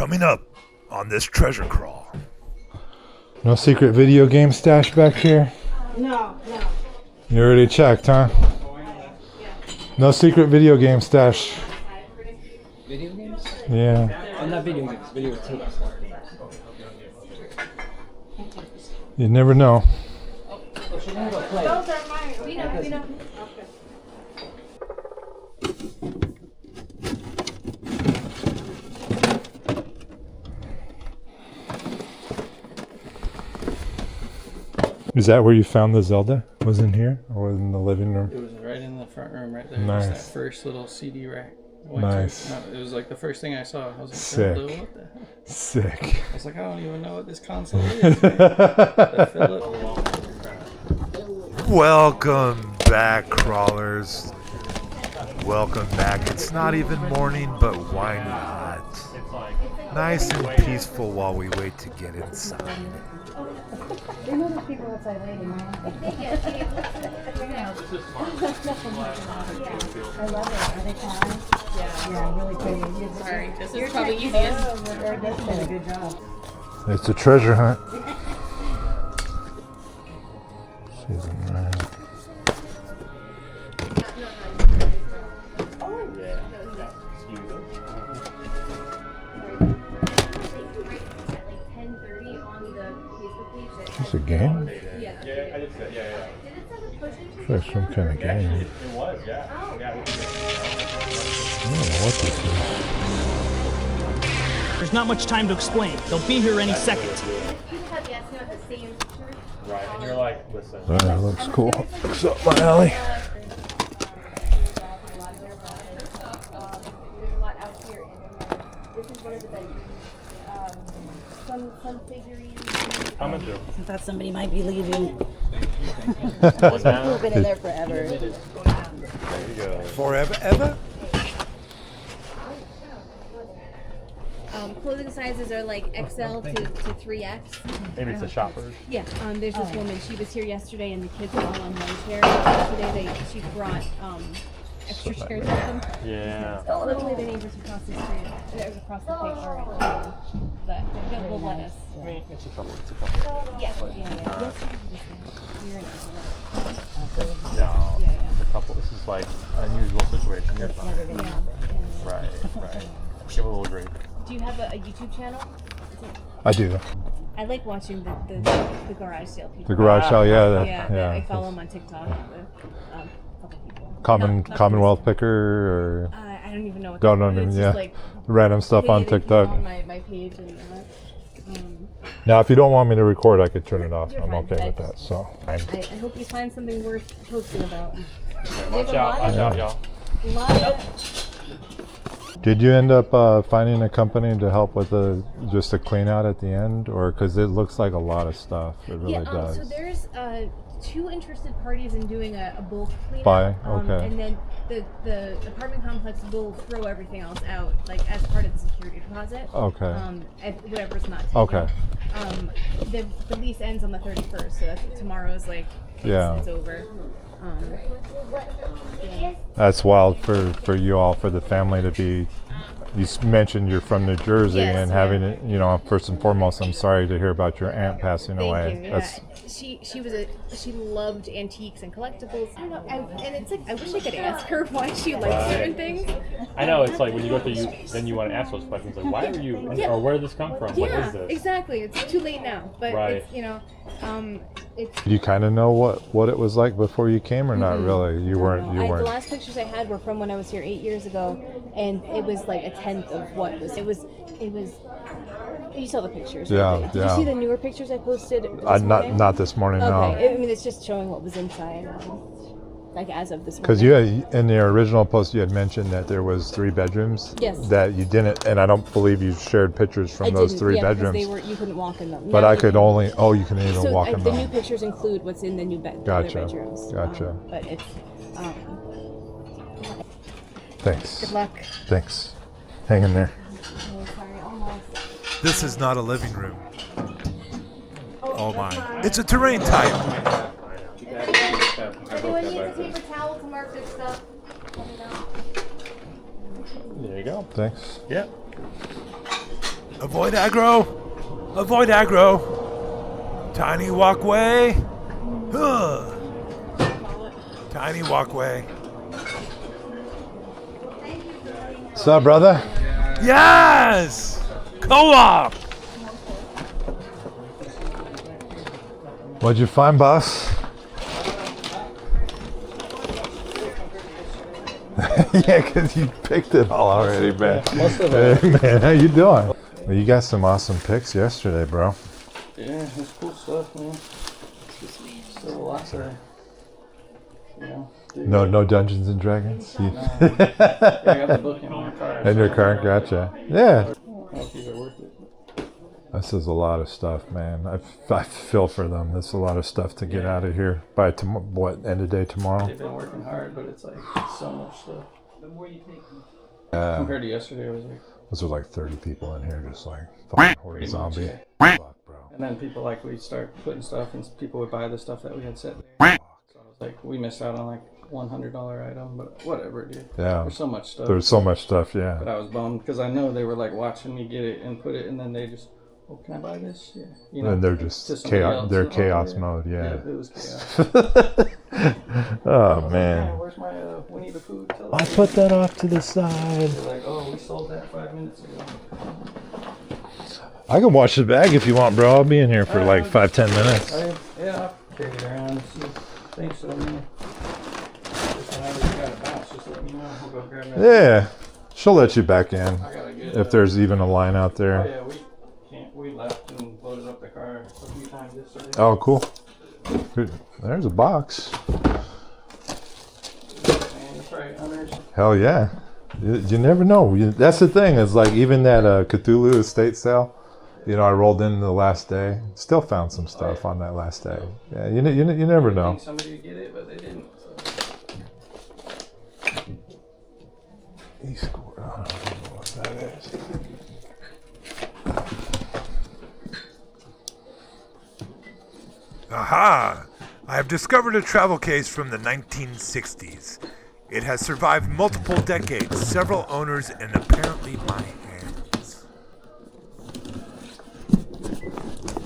Coming up on this treasure crawl. No secret video game stash back here? No. You already checked, huh? No secret video game stash. Video games? Yeah. Oh, not video games, video tapes. You never know. Those are mine. We know. Okay. Is that where you found the Zelda? Was in here or was in the living room? It was right in the front room, right there. Nice. Just that first little CD rack. Nice. It was like the first thing I saw. I was like, Sick. Zelda, what the hell? Sick. I was like, I don't even know what this console is. Man. The Philip. Welcome back, crawlers. Welcome back. It's not even morning, but why not? Nice and peaceful while we wait to get inside. You know there's people outside waiting, huh? I love it. Are they fine? Yeah, really pretty. Sorry, this is probably easiest. They're doing a good job. It's a treasure hunt. She's in there. It's a game? Yeah, I did say, yeah. It's like some kind of game. It was, yeah. Yeah. I don't know what this is. There's not much time to explain. They'll be here any second. Right, and you're like, listen. That looks cool. Looks up my alley. Some figurines. Coming through. I thought somebody might be leaving. What's that? We've been in there forever. There you go. Forever, ever? Clothing sizes are like XL to 3X. Maybe it's the shoppers. Yeah, there's this woman. She was here yesterday, and the kids were all on one chair. Today she brought extra chairs with them. Yeah. Literally, the neighbors across the street, across the paper, that will let us. I mean, it's a couple. Yeah. No, it's a couple. This is like an unusual situation. You're fine. Right. Give a little grace. Do you have a YouTube channel? I do. I like watching the garage sale people. The garage sale, yeah. Yeah, I follow them on TikTok. A couple people. Commonwealth picker or I don't even know what. don't they're know. called. It's Yeah, just like random stuff on putting it TikTok. on my page and Now, if you don't want me to record, I could turn it off. You're I'm fine. okay with that. So. I hope you find something worth posting about. Watch out, y'all. Did you end up finding a company to help with just a clean out at the end, or because it looks like a lot of stuff? It really does. So there's two interested parties in doing a bulk cleanup. Okay. And then the apartment complex will throw everything else out, like as part of the security deposit. Okay. Whatever's not taken. Okay. The lease ends on the 31st, so tomorrow's like it's over. That's wild for you all, for the family to be. You mentioned you're from New Jersey, Yes, and having it. First and foremost, I'm sorry to hear about your aunt passing away. Thank you. She loved antiques and collectibles. I don't know, and it's like I wish I could ask her why she likes certain things. I know, it's like when you go through, then you want to ask those questions, like, why are you, or where did this come from? What is this? Exactly. It's too late now, but Right. it's Do you kind of know what it was like before you came, or not really? You weren't. The last pictures I had were from when I was here 8 years ago, and it was like a tenth of what was. It was. You saw the pictures. Yeah, right? Did you see the newer pictures I posted? This morning? Not this morning. Okay. No. I mean, it's just showing what was inside, like as of this morning. Because you had, in the original post, you had mentioned that there was 3 bedrooms. Yes. That you didn't, and I don't believe you shared pictures from those 3 bedrooms. You couldn't walk in them. But Now I you could can. only. Oh, you can even walk in the them. new pictures include what's in the new other Gotcha. bedrooms. Gotcha. But it's. Thanks. Good luck. Thanks. Hang in there. Oh, sorry, almost. This is not a living room. Oh my. It's a terrain type. Anyone needs a paper towel to mark their stuff? Let me know. There you go. Thanks. Yep. Avoid aggro. Avoid aggro. Tiny walkway. Huh. Tiny walkway. What's up, brother? Yes! Co-op! What'd you find, boss? Yeah, because you picked it all already, man. Most of it. Hey, man, how you doing? Well, you got some awesome picks yesterday, bro. Yeah, it's cool stuff, man. Still a lot to, No Dungeons and Dragons? Yeah, I got the book in my car. In your car? Gotcha. Yeah. I don't know if these are worth it. This is a lot of stuff, man. I feel for them. That's a lot of stuff to get out of here by end of day tomorrow? They've been working hard, but it's like so much stuff. Compared to yesterday, it was like. Those are like 30 people in here just like fucking horde zombie. Fuck, bro. And then people like we'd start putting stuff, and people would buy the stuff that we had set there. So I was like, we missed out on like $100 item, but whatever, dude. Yeah. There's so much stuff. There's so much stuff, yeah. But I was bummed because I know they were like watching me get it and put it, and then they just, oh, can I buy this? Yeah. You know, And they're just to somebody chaos. else. They're Oh, chaos yeah. mode, Yeah, yeah. it was chaos. Oh Yeah, man. where's my we need a food? Tell I us. put that off to the side. They're like, oh, we sold that 5 minutes ago. I can wash the bag if you want, bro. I'll be in here for like 5-10 minutes. Yeah, I'll carry it around. Thanks, so man. Just whenever you gotta bounce, just let me know. We'll go grab that. Yeah. She'll let you back in I gotta get if there's even a line out Oh there. yeah, we left and loaded up the car a few times yesterday. Oh, cool. Good. There's a box. Man, it's right under. Hell yeah. You never know. That's the thing. Is like even that Cthulhu estate sale. You know, I rolled in the last day. Still found some stuff on that last day. Yeah, you never I know. think somebody would get it, but they didn't. So. I don't know what that is. Aha! I have discovered a travel case from the 1960s. It has survived multiple decades, several owners, and apparently my hands.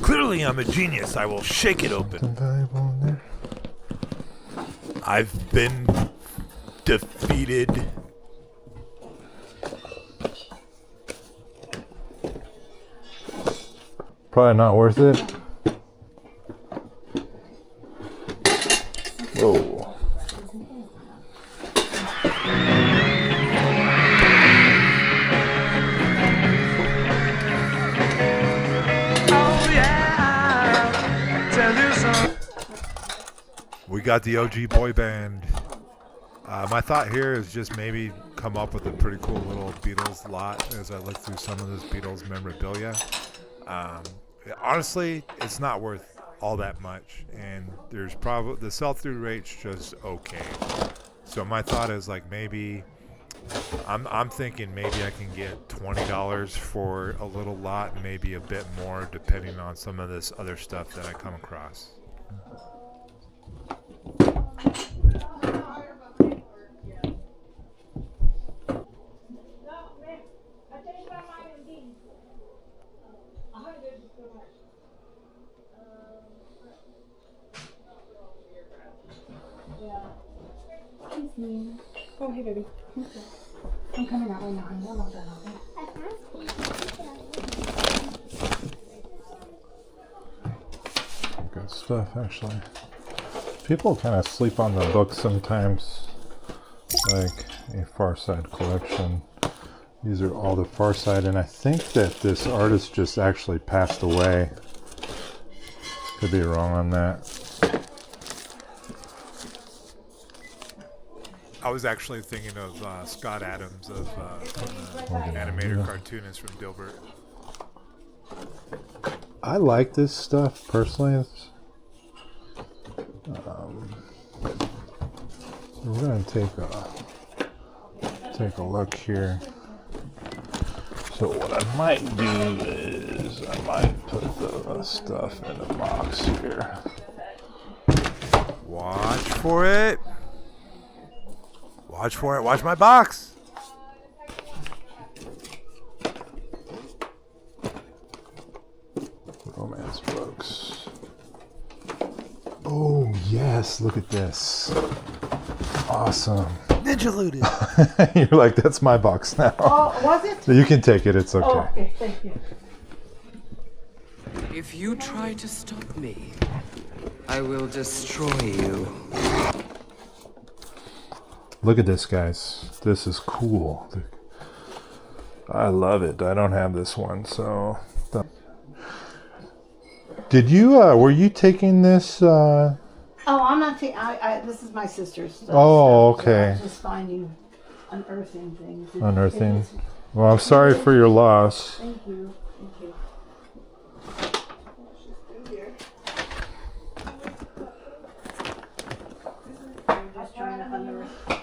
Clearly I'm a genius. I will shake it open. Something valuable in there. I've been defeated. Probably not worth it. Whoa. We got the OG boy band. My thought here is just maybe come up with a pretty cool little Beatles lot as I look through some of this Beatles memorabilia. Honestly, it's not worth all that much, and there's probably the sell-through rate's just okay. So my thought is like maybe I'm thinking maybe I can get $20 for a little lot, and maybe a bit more depending on some of this other stuff that I come across. Oh, hey, baby. I'm coming out right now. I'm not done, okay? Good stuff, actually. People kind of sleep on the book sometimes, like a Far Side collection. These are all the Far Side, and I think that this artist just actually passed away. Could be wrong on that. I was actually thinking of Scott Adams, of animator cartoonist from Dilbert. I like this stuff personally. We're gonna take a look here. So what I might do is I might put the stuff in a box here. Watch for it. Watch for it. Watch my box. this. Look at this. Awesome. Ninja looted. You're like, that's my box now. Oh, was it? You can take it. It's okay. Oh, okay, thank you. If you try to stop me, I will destroy you. Look at this, guys. This is cool. I love it. I don't have this one, so. Did you? Were you taking this? Oh, I'm not taking. This is my sister's stuff. Oh, so okay. I'm just finding, unearthing things. Unearthing. It is- Well, I'm sorry for your loss. Thank you. Thank you. I'm just trying to unearth.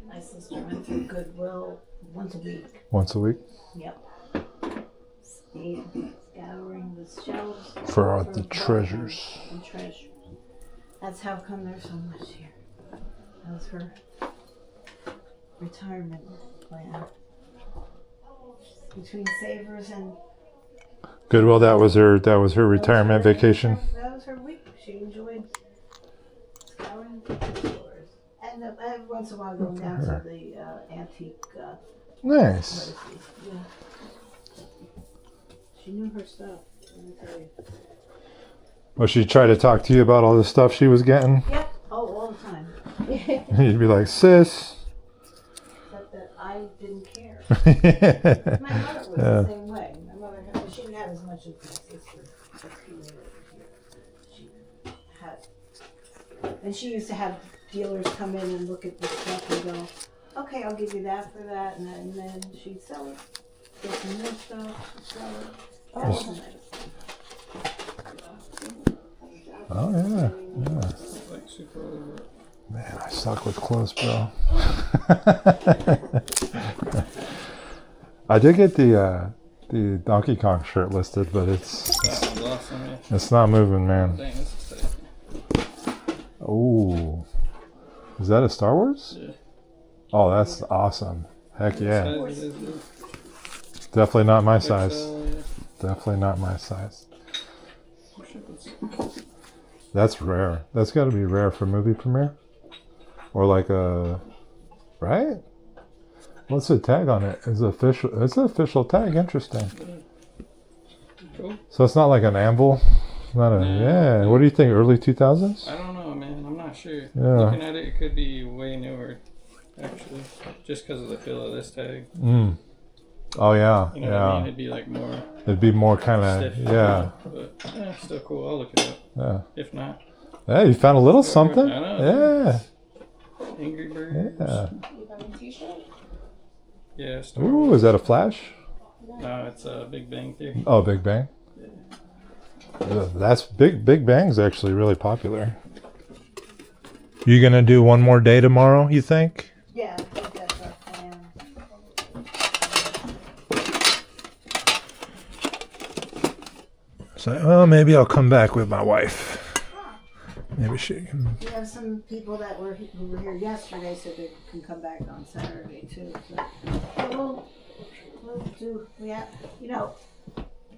My sister went through Goodwill once a week. Once a week Yep. Scouring the shelves for all the treasures. and treasures. That's how come there's so much here. That was her retirement plan. Between savers and Goodwill. That was her. That was her retirement vacation. That was her week. She enjoyed scouring the stores. And every once in a while going down to the antique. Nice. Yeah. She knew her stuff. Let me tell you. Well, she tried to talk to you about all the stuff she was getting. Yep. Oh, all the time. You'd be like, sis. Except that I didn't care. Yeah. My mother was the same way. My mother, she didn't have as much as my sister. But she had, and she used to have dealers come in and look at the stuff and go, okay, I'll give you that for that, and then she'd sell it, get some more stuff, sell it. That was nice. Oh yeah. Yeah. Like super over. Man, I suck with clothes, bro. I did get the Donkey Kong shirt listed, but That was awesome, yeah. it's not moving, man. Dang, this is tight. Oh, is that a Star Wars? Yeah. Oh, that's awesome. Heck yeah. Size it is, dude. Definitely not my size. XL, yeah. Definitely not my size. Oh, shit, that's- That's rare. That's got to be rare for movie premiere, or like a, right? What's the tag on it? Is it official? It's an official tag. Interesting. Cool. So it's not like an anvil. Not a No. yeah. What do you think? Early 2000s? I don't know, man. I'm not sure. Yeah. Looking at it, it could be way newer, actually, just because of the feel of this tag. Mm. Oh yeah, You know what I yeah. mean? It'd be like more It'd be more kind of stiff. yeah, But yeah, still cool. I'll look it up. yeah. If not, Hey, you found a little something. I know. Yeah, Angry Birds. yeah. Yeah. Star Ooh, Wars. is that a Flash? No, it's a Big Bang Theory. Oh, Big Bang. Yeah, that's Big Bang's actually really popular. You gonna do one more day tomorrow? You think? Yeah, I think that's our plan. So, well, maybe I'll come back with my wife. Maybe she can. We have some people that who were here yesterday, so they can come back on Saturday too. So we'll do. We have,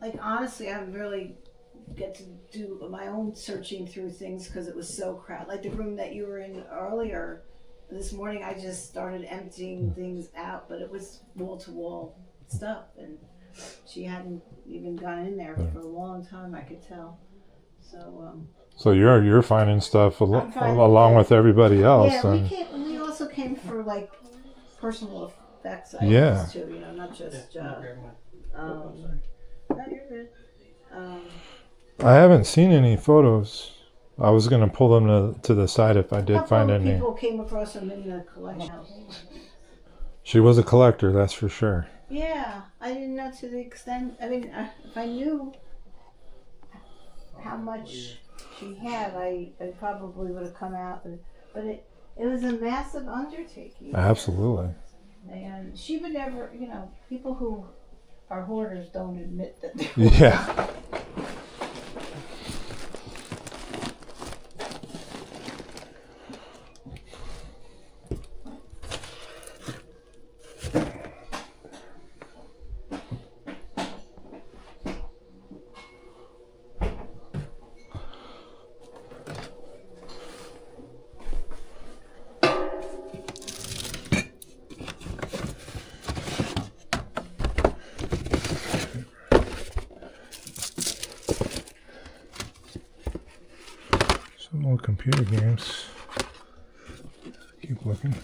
like honestly, I really get to do my own searching through things because it was so crowded. Like the room that you were in earlier this morning, I just started emptying things out, but it was wall to wall stuff, and she hadn't even gone in there for a long time. I could tell. So. So you're finding stuff I'm finding along it. with everybody else. Yeah, and we also came for like personal effects Yeah. items too, not just no, you're good. I haven't seen any photos. I was gonna pull them to the side if I did Couple find of any. people came across them in the collection house. She was a collector, that's for sure. Yeah, I didn't know to the extent. I mean, if I knew how much she had, I probably would have come out. But it was a massive undertaking. Absolutely. And she would never, people who are hoarders don't admit that they're Yeah. computer games. Keep looking.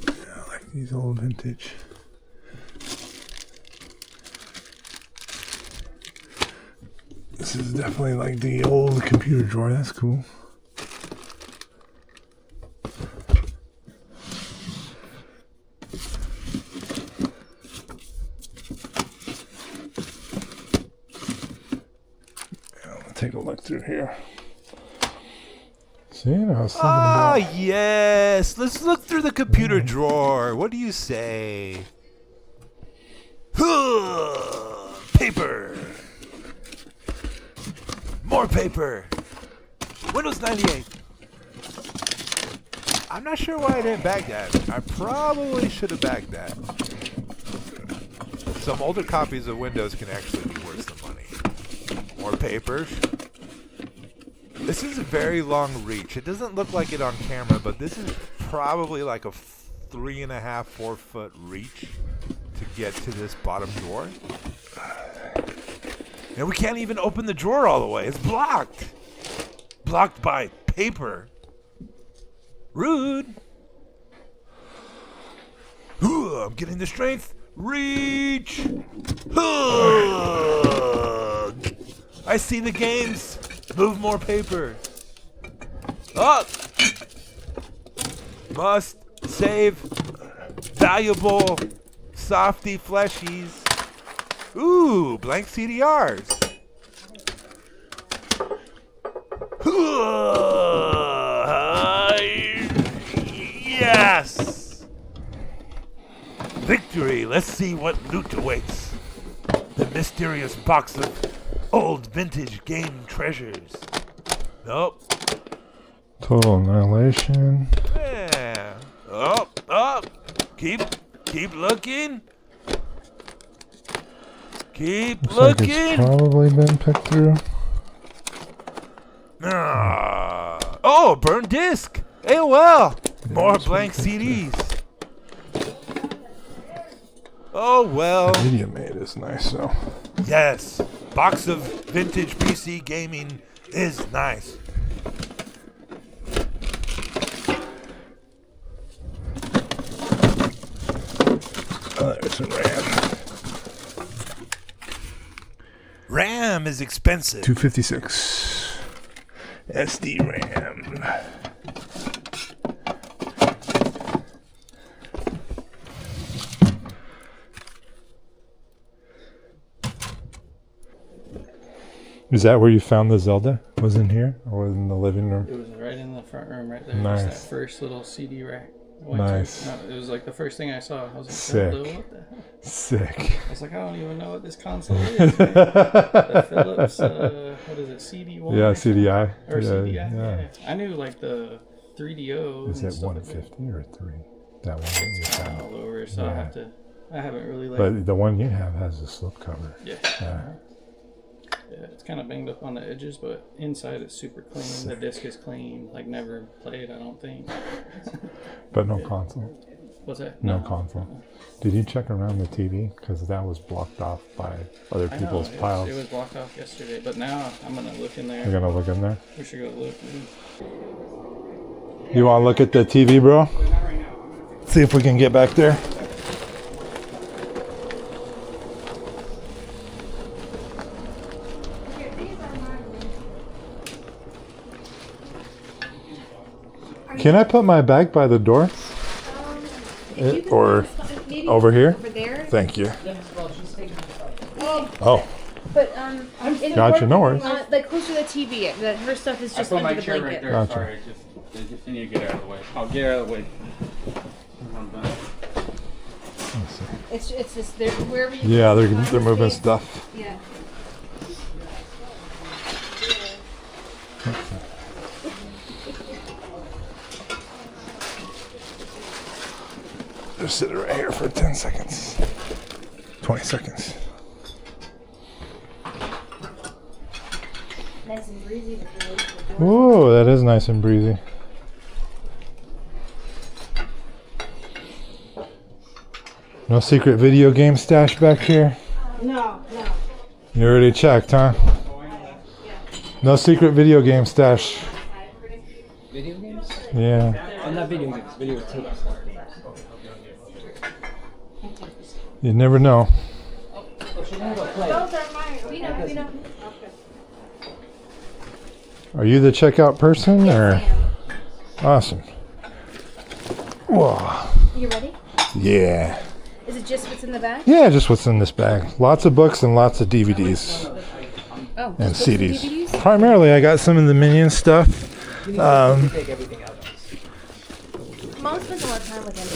Yeah, I like these old vintage. This is definitely like the old computer drawer. That's cool. Take a look through here. See, I was thinking Ah, about. yes. Let's look through the computer drawer. What do you say? Paper. More paper. Windows 98. I'm not sure why I didn't bag that. I probably should have bagged that. Some older copies of Windows can actually be worth some money. More papers. This is a very long reach. It doesn't look like it on camera, but this is probably like a 3.5, 4 foot reach to get to this bottom drawer. And we can't even open the drawer all the way. It's blocked. Blocked by paper. Rude. I'm getting the strength. Reach. I see the games. Move more paper. Up. Must save valuable softy fleshies. Ooh, blank CDRs. Yes. Victory. Let's see what loot awaits. The mysterious box of old vintage game treasures. Nope. Total annihilation. Yeah. Up. Keep looking. Keep Looks like looking. it's probably been picked through. Oh, burned disc. AOL. More blank CDs. Oh well. Media made is nice though. Yes. Box of vintage PC gaming is nice. Oh, there's some RAM. RAM is expensive. 256. SD RAM. Is that where you found the Zelda? Was in here or in the living room? It was right in the front room, right there. Nice. Just that first little CD rack. Nice. No, it was like the first thing I saw. I was like, Sick. Zelda, what the hell? Sick. I was like, I don't even know what this console is. The Philips, what is it, CD1? Yeah, or something? CDI. Or yeah, CDI, yeah. yeah. I knew like the 3DO. Is and it stuff like that. 150 or 3? That one that you found. All over, so Yeah. I haven't really like. But the one you have has a slip cover. Yeah. Yeah. Yeah, it's kind of banged up on the edges, but inside it's super clean. The disc is clean, like never played, I don't think. But no console. What's that? No console. Did you check around the TV? Because that was blocked off by other I know, people's it piles. was blocked off yesterday, but now I'm gonna look in there. You're gonna look in there? We should go look. You want to look at the TV, bro? See if we can get back there. Can I put my bag by the door? Or over here? Over there. Thank you. Oh, But in Gotcha, no worries. like closer to the TV. That her stuff is I just put my under the chair blanket. right there. Gotcha. Sorry, I just need to get out of the way. I'll get out of the way. let's see. It's just there wherever you. Yeah, they're find moving space. stuff. Yeah. Just sit it right here for 10 seconds. 20 seconds. Nice and breezy. Whoa, that is nice and breezy. No secret video game stash back here? No, no. You already checked, huh? No secret video game stash. Video games? Yeah. Oh, not video games, video tapes. You never know. Oh, she never played. Those are mine. We know. Are you the checkout person or? Awesome. Whoa. You ready? Yeah. Is it just what's in the bag? Yeah, just what's in this bag. Lots of books and lots of DVDs Oh, and just books and CDs. DVDs? Primarily, I got some of the Minion stuff. Take everything out. Mom spends a lot of time with them.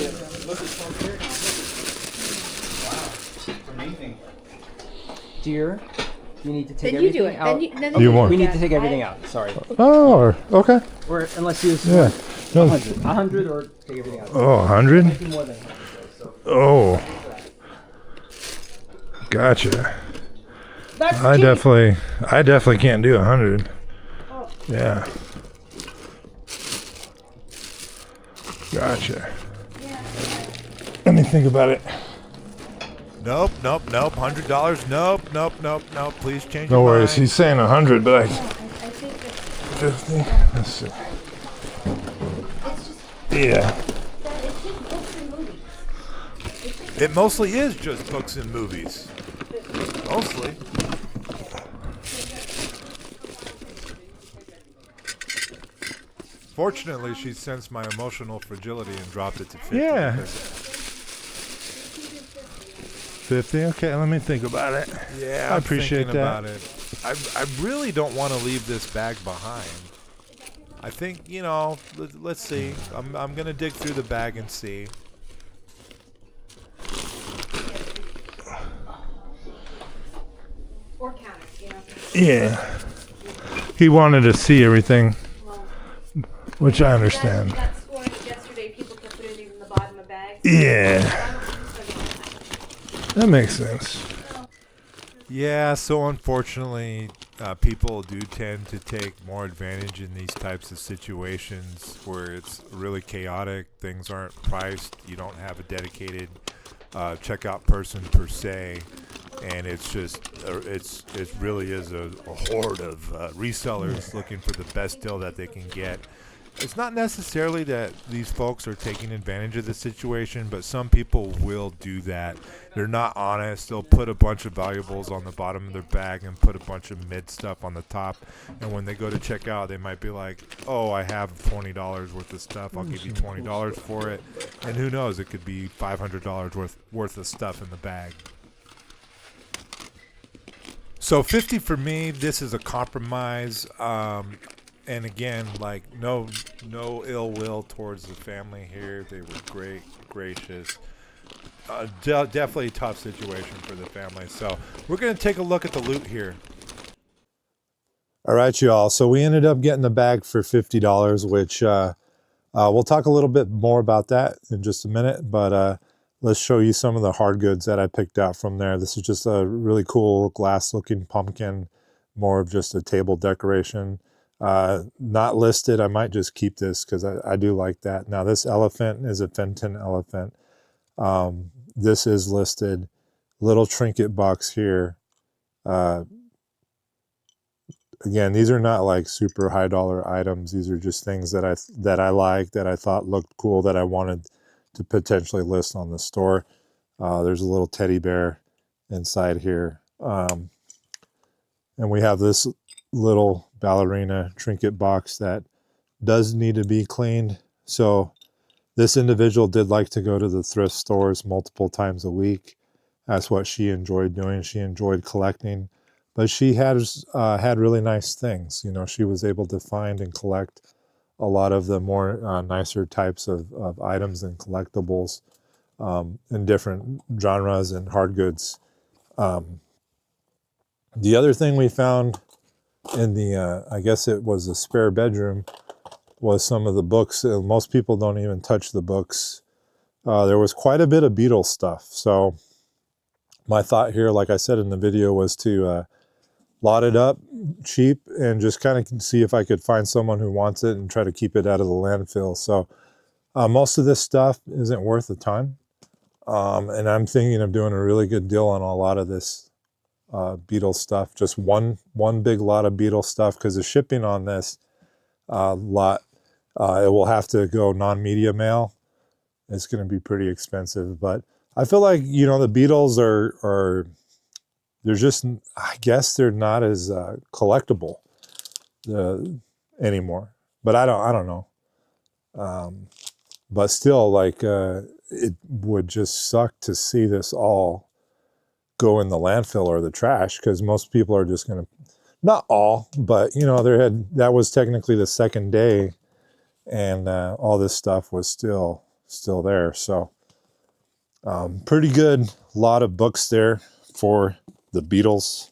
Dear, you need to take Then you everything do it. out. Then You want- We need to take everything out. Sorry. Oh, okay. Or unless you Yeah. No. 100. 100 or take everything out. Oh, 100? Maybe more than 100. Oh. Gotcha. That's I cheap. definitely can't do 100. Yeah. Gotcha. Let me think about it. Nope. $100. Nope. Please change No your worries. mind. He's saying 100, but I think it's 50. Let's see. just Yeah. it's just books and movies. It mostly is just books and movies. Mostly. Fortunately, she sensed my emotional fragility and dropped it to 50. Yeah. because- 50. Okay, let me think about it. Yeah, I I'm appreciate thinking that. about it. I really don't want to leave this bag behind. I think, let's see. I'm going to dig through the bag and see. Or counters, you know. Yeah. He wanted to see everything, which I understand. That score yesterday, people kept putting things in the bottom of bags. Yeah. That makes sense. Yeah, so unfortunately, people do tend to take more advantage in these types of situations where it's really chaotic. Things aren't priced. You don't have a dedicated checkout person per se, and it's just it really is a horde of resellers looking for the best deal that they can get. It's not necessarily that these folks are taking advantage of the situation, but some people will do that. They're not honest. They'll put a bunch of valuables on the bottom of their bag and put a bunch of mid stuff on the top. And when they go to check out, they might be like, oh, I have $20 worth of stuff. I'll give you $20 for it. And who knows, it could be $500 worth of stuff in the bag. So 50 for me, this is a compromise. And again, like no ill will towards the family here. They were great, gracious. Definitely a tough situation for the family. So we're going to take a look at the loot here. All right, y'all. So we ended up getting the bag for $50, which we'll talk a little bit more about that in just a minute. But let's show you some of the hard goods that I picked out from there. This is just a really cool glass-looking pumpkin, more of just a table decoration. Not listed. I might just keep this because I do like that. Now this elephant is a Fenton elephant. This is listed. Little trinket box here. Again, these are not like super high dollar items. These are just things that I like, that I thought looked cool, that I wanted to potentially list on the store. There's a little teddy bear inside here. And we have this little ballerina trinket box that does need to be cleaned. So this individual did like to go to the thrift stores multiple times a week. That's what she enjoyed doing. She enjoyed collecting, but she had really nice things. You know, she was able to find and collect a lot of the more nicer types of items and collectibles in different genres and hard goods. The other thing we found in the, I guess it was a spare bedroom, was some of the books. Most people don't even touch the books. There was quite a bit of Beatles stuff. So my thought here, like I said in the video, was to lot it up cheap and just kind of see if I could find someone who wants it and try to keep it out of the landfill. So most of this stuff isn't worth a ton. And I'm thinking of doing a really good deal on a lot of this Beatles stuff. Just one big lot of Beatles stuff, because the shipping on this lot, it will have to go non-media mail. It's going to be pretty expensive, but I feel like, you know, the Beatles are they're just, I guess they're not as collectible anymore. But I don't know. But still, like, it would just suck to see this all go in the landfill or the trash, because most people are just going to, not all, but, you know, that was technically the second day, and all this stuff was still there. So pretty good lot of books there for the Beatles.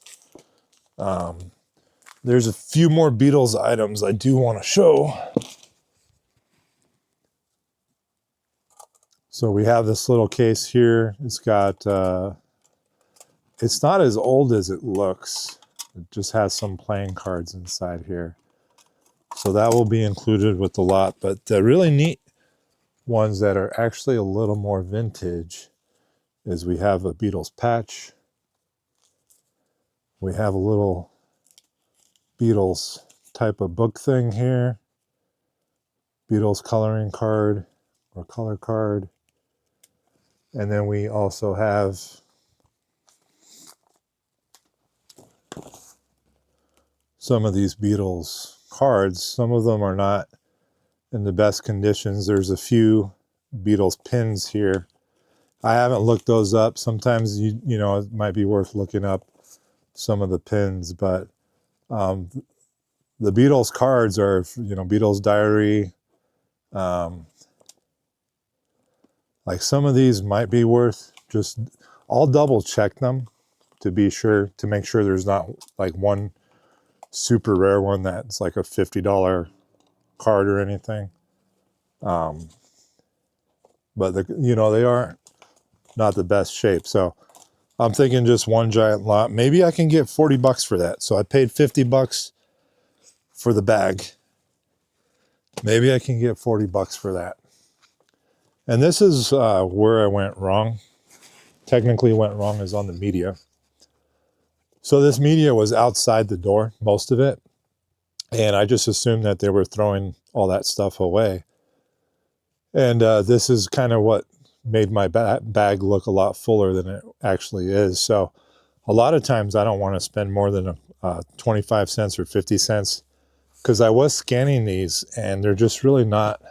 There's a few more Beatles items I do want to show. So we have this little case here. It's got, it's not as old as it looks. It just has some playing cards inside here. So that will be included with the lot. But the really neat ones that are actually a little more vintage is we have a Beatles patch. We have a little Beatles type of book thing here. Beatles coloring card or color card. And then we also have some of these Beatles cards. Some of them are not in the best conditions. There's a few Beatles pins here. I haven't looked those up. Sometimes, you know, it might be worth looking up some of the pins, but the Beatles cards are, you know, Beatles diary. Like some of these might be worth just, I'll double check them to be sure, to make sure there's not like one super rare one that's like a $50 card or anything. But you know, they are not the best shape. So I'm thinking just one giant lot. Maybe I can get 40 bucks for that. So I paid 50 bucks for the bag. Maybe I can get 40 bucks for that. And this is where I went wrong. Technically went wrong is on the media. So this media was outside the door, most of it. And I just assumed that they were throwing all that stuff away. And this is kind of what made my bag look a lot fuller than it actually is. So a lot of times I don't want to spend more than 25 cents or 50 cents, because I was scanning these and they're just really not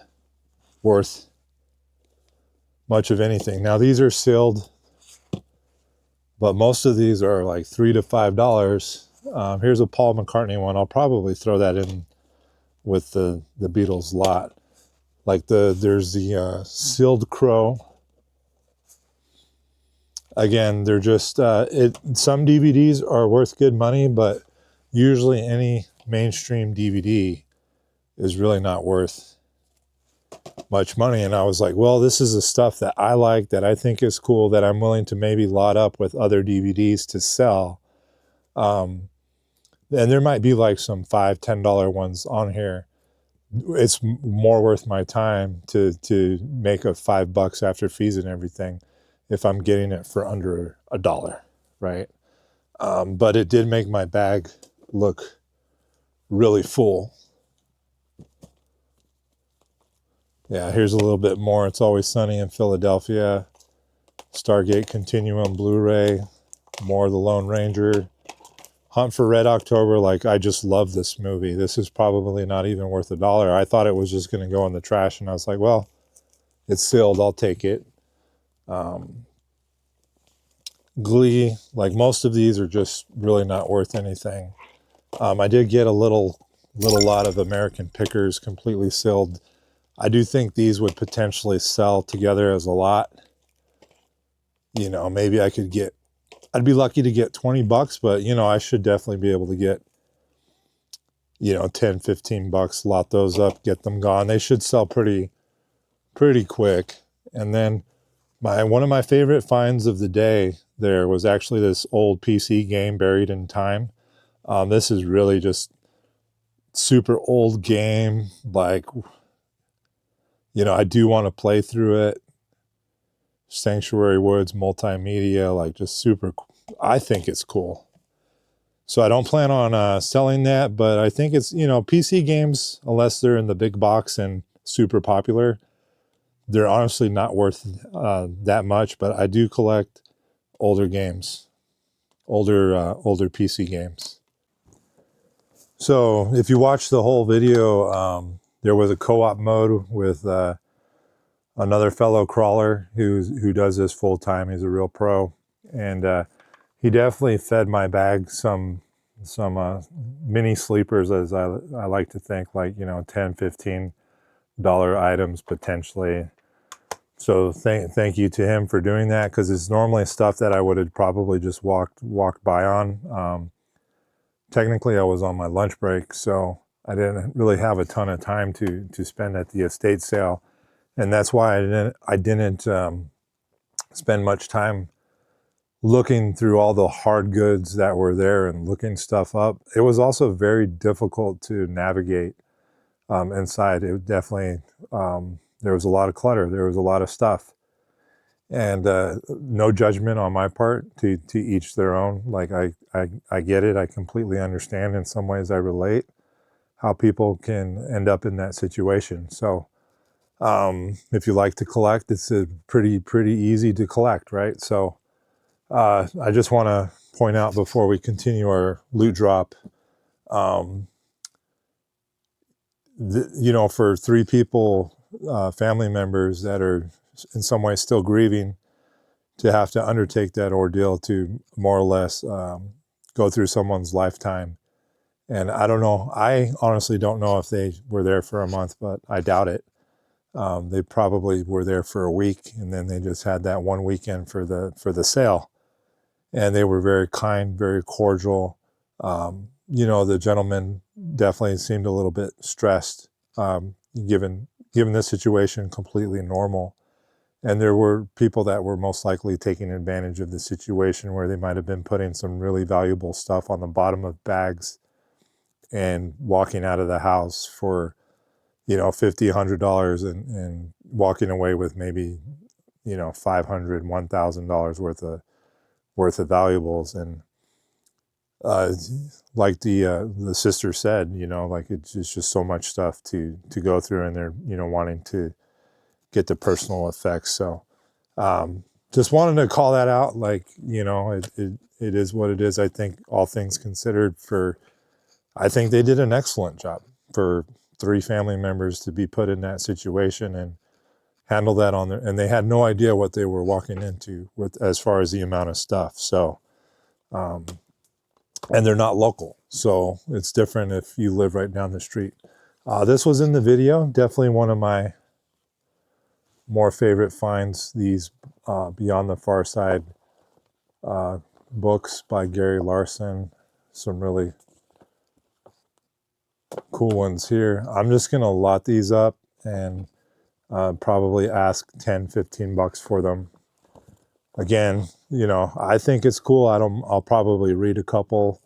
worth much of anything. Now these are sealed, but most of these are like $3 to $5. Here's a Paul McCartney one. I'll probably throw that in with the Beatles lot. Like there's the sealed crow. Again, they're just, some DVDs are worth good money, but usually any mainstream DVD is really not worth much money. And I was like, well, this is the stuff that I like, that I think is cool, that I'm willing to maybe lot up with other DVDs to sell. And there might be like some $5, $10 ones on here. It's more worth my time to make $5 after fees and everything if I'm getting it for under $1, right? But it did make my bag look really full. Yeah, here's a little bit more. It's Always Sunny in Philadelphia. Stargate Continuum Blu-ray. More The Lone Ranger. Hunt for Red October. Like, I just love this movie. This is probably not even worth $1. I thought it was just going to go in the trash, and I was like, well, it's sealed. I'll take it. Glee. Like, most of these are just really not worth anything. I did get a little lot of American Pickers completely sealed. I do think these would potentially sell together as a lot. You know, maybe I'd be lucky to get 20 bucks, but, you know, I should definitely be able to get, you know, 10, 15 bucks, lot those up, get them gone. They should sell pretty quick. And then one of my favorite finds of the day there was actually this old PC game, Buried in Time. This is really just super old game. Like, you know, I do want to play through it. Sanctuary Woods multimedia, like just super. I think it's cool. So I don't plan on selling that, but I think it's, PC games, unless they're in the big box and super popular, they're honestly not worth that much. But I do collect older games, older PC games. So if you watch the whole video, there was a co-op mode with another fellow crawler who does this full time. He's a real pro, and he definitely fed my bag some mini sleepers, as I like to think, like $10-15 items potentially. So thank you to him for doing that, because it's normally stuff that I would have probably just walked by on. Technically, I was on my lunch break, so I didn't really have a ton of time to spend at the estate sale, and that's why I didn't spend much time looking through all the hard goods that were there and looking stuff up. It was also very difficult to navigate inside. It definitely, there was a lot of clutter. There was a lot of stuff. And no judgment on my part, to each their own. Like, I get it. I completely understand. In some ways I relate how people can end up in that situation. So if you like to collect, it's a pretty easy to collect, right? So I just want to point out before we continue our loot drop, for 3 people, family members that are in some way still grieving, to have to undertake that ordeal to more or less go through someone's lifetime. And I don't know, I honestly don't know if they were there for a month, but I doubt it. They probably were there for a week, and then they just had that one weekend for the sale. And they were very kind, very cordial. The gentleman definitely seemed a little bit stressed, given this situation, completely normal. And there were people that were most likely taking advantage of the situation, where they might have been putting some really valuable stuff on the bottom of bags and walking out of the house for, $50, $100 and walking away with maybe, $500, $1,000 worth of valuables. And like the sister said, like it's just so much stuff to go through, and they're wanting to get the personal effects. So just wanted to call that out. Like, it is what it is. I think, all things considered, I think they did an excellent job for 3 family members to be put in that situation and handle that and they had no idea what they were walking into with, as far as the amount of stuff. So and they're not local, so it's different if you live right down the street. This was in the video, definitely one of my more favorite finds, these Beyond the Far Side books by Gary Larson. Some really cool ones here. I'm just gonna lot these up and probably ask $10-15 for them. Again, I think it's cool. I'll probably read a couple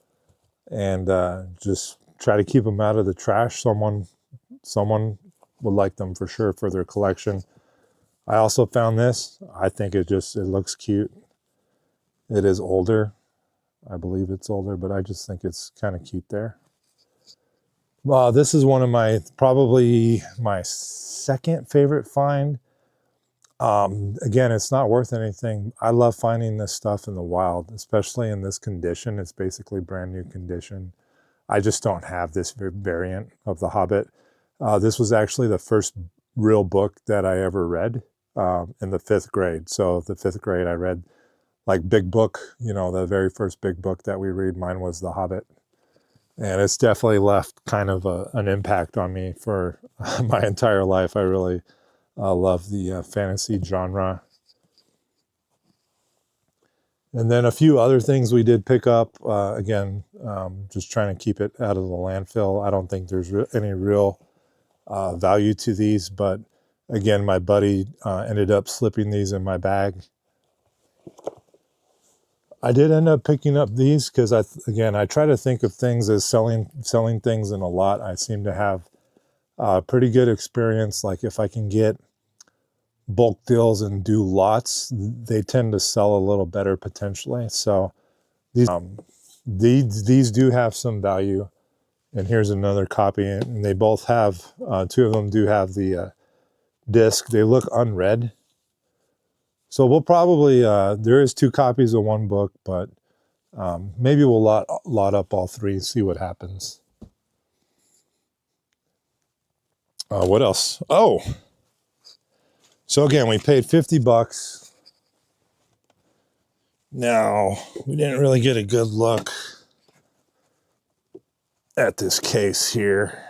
and just try to keep them out of the trash. Someone would like them for sure for their collection. I also found this. I think it looks cute. It is older. I believe it's older, but I just think it's kind of cute there. This is one of probably my second favorite find. Again, it's not worth anything. I love finding this stuff in the wild, especially in this condition. It's basically brand new condition. I just don't have this variant of The Hobbit. This was actually the first real book that I ever read in the 5th grade. So the 5th grade, I read like big book, the very first big book that we read. Mine was The Hobbit. And it's definitely left kind of an impact on me for my entire life. I really love the fantasy genre. And then a few other things we did pick up. Again, just trying to keep it out of the landfill. I don't think there's any real value to these, but again, my buddy ended up slipping these in my bag. I did end up picking up these because I try to think of things as selling things in a lot. I seem to have a pretty good experience. Like if I can get bulk deals and do lots, they tend to sell a little better potentially. So these do have some value. And here's another copy, and they both have, two of them do have the disc. They look unread. So we'll probably, there is 2 copies of one book, but maybe we'll lot up all 3 and see what happens. What else? Oh, so again, we paid $50. Now, we didn't really get a good look at this case here.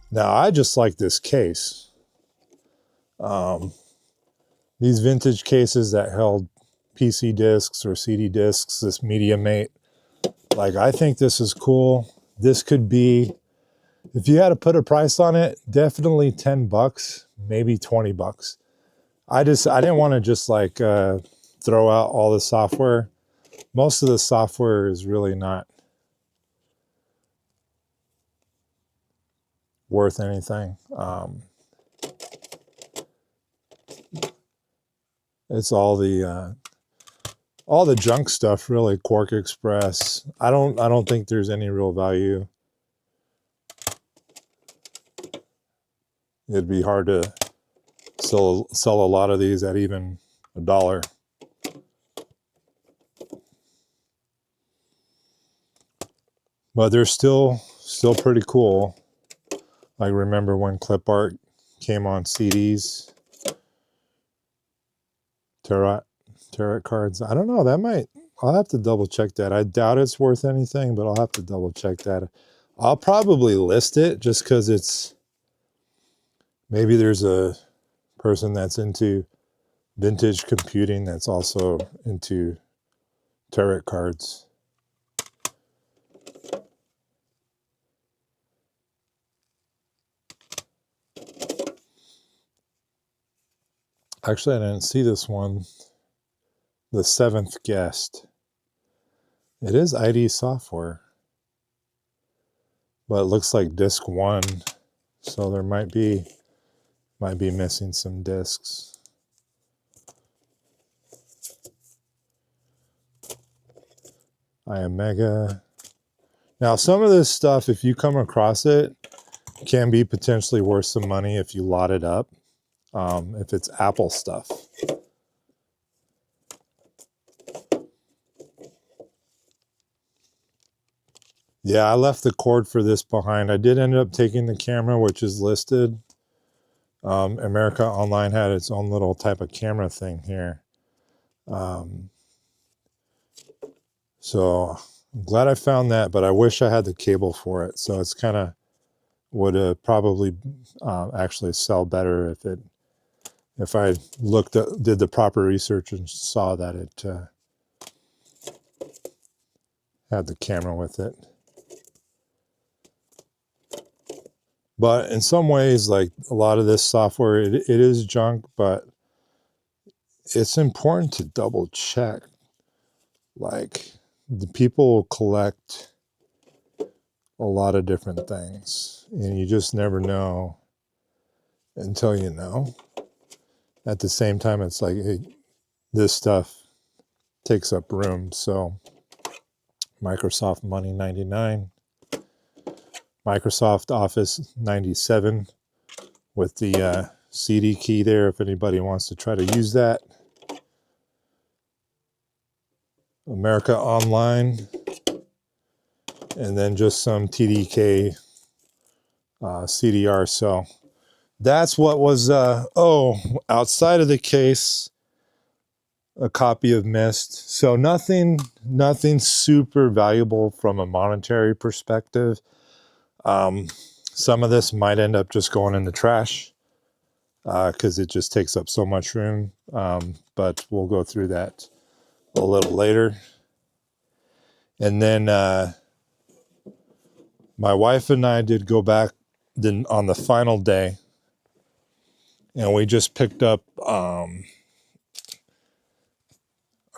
Now, I just like this case. These vintage cases that held PC discs or CD discs, this MediaMate, like, I think this is cool. This could be, if you had to put a price on it, definitely $10, maybe $20. I didn't want to just like throw out all the software. Most of the software is really not worth anything. It's all the junk stuff, really. Quark Express. I don't think there's any real value. It'd be hard to sell a lot of these at even $1. But they're still pretty cool. I remember when clip art came on CDs. Tarot cards. I don't know. I'll have to double check that. I doubt it's worth anything, but I'll have to double check that. I'll probably list it just because maybe there's a person that's into vintage computing that's also into tarot cards. Actually, I didn't see this one. The Seventh Guest. It is ID software, but it looks like disc 1, so there might be missing some discs. Mega. Now, some of this stuff, if you come across it, can be potentially worth some money if you lot it up. If it's Apple stuff. Yeah, I left the cord for this behind. I did end up taking the camera, which is listed. America Online had its own little type of camera thing here. So I'm glad I found that, but I wish I had the cable for it. So it's kind of would probably actually sell better if I did the proper research and saw that it had the camera with it. But in some ways, like a lot of this software, it is junk, but it's important to double check. Like, the people collect a lot of different things, and you just never know until you know. At the same time, it's like, hey, this stuff takes up room. So Microsoft Money 99, Microsoft Office 97 with the CD key there if anybody wants to try to use that. America Online, and then just some TDK CDR. So that's what was, outside of the case, a copy of Mist. So nothing super valuable from a monetary perspective. Some of this might end up just going in the trash because it just takes up so much room. But we'll go through that a little later. And then my wife and I did go back on the final day, and we just picked up a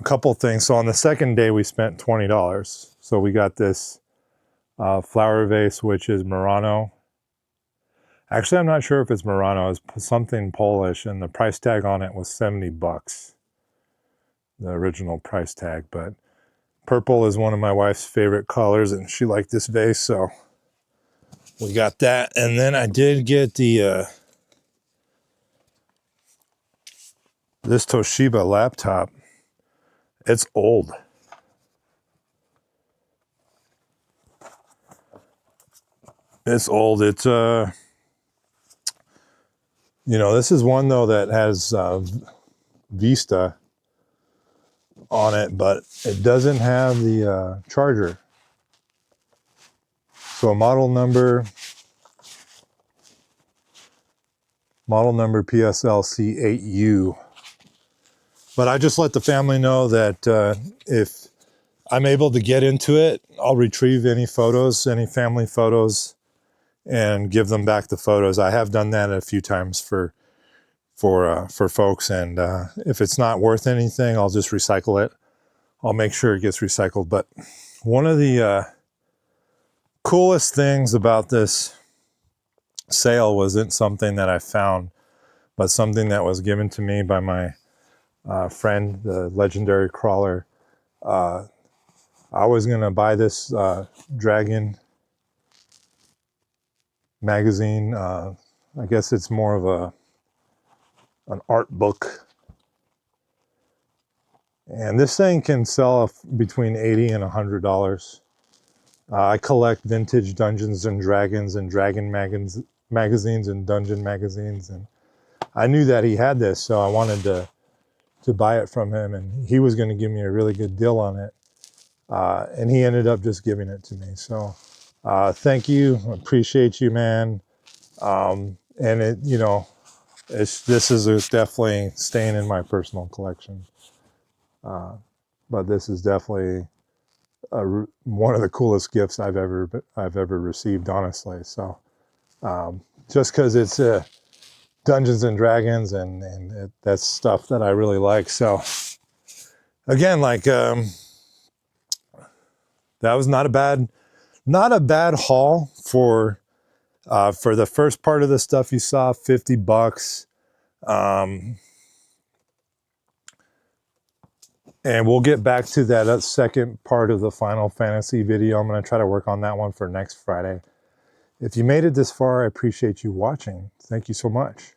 couple things. So on the second day, we spent $20. So we got this flower vase, which is Murano. Actually, I'm not sure if it's Murano. It's something Polish, and the price tag on it was 70 bucks. The original price tag, but purple is one of my wife's favorite colors, and she liked this vase, so we got that. And then I did get the this Toshiba laptop. It's old. It's old. It's you know, this is one though that has Vista on it, but it doesn't have the charger. So model number PSLC8U. But I just let the family know that if I'm able to get into it, I'll retrieve any photos, any family photos, and give them back the photos. I have done that a few times for folks, and if it's not worth anything, I'll just recycle it. I'll make sure it gets recycled. But one of the coolest things about this sale wasn't something that I found, but something that was given to me by my friend, the legendary crawler. I was gonna buy this Dragon magazine. I guess it's more of an art book. And this thing can sell between $80 and $100. I collect vintage Dungeons and Dragons and Dragon magazines and Dungeon magazines, and I knew that he had this, so I wanted to buy it from him, and he was going to give me a really good deal on it, and he ended up just giving it to me. So thank you, appreciate you, man. And it, you know, this is definitely staying in my personal collection, but this is definitely one of the coolest gifts I've ever received, honestly. So just because it's Dungeons and Dragons, and that's stuff that I really like. So again, like that was not a bad haul for the first part of the stuff you saw. 50 bucks. And we'll get back to that second part of the Final Fantasy video. I'm going to try to work on that one for next Friday. If you made it this far, I appreciate you watching. Thank you so much.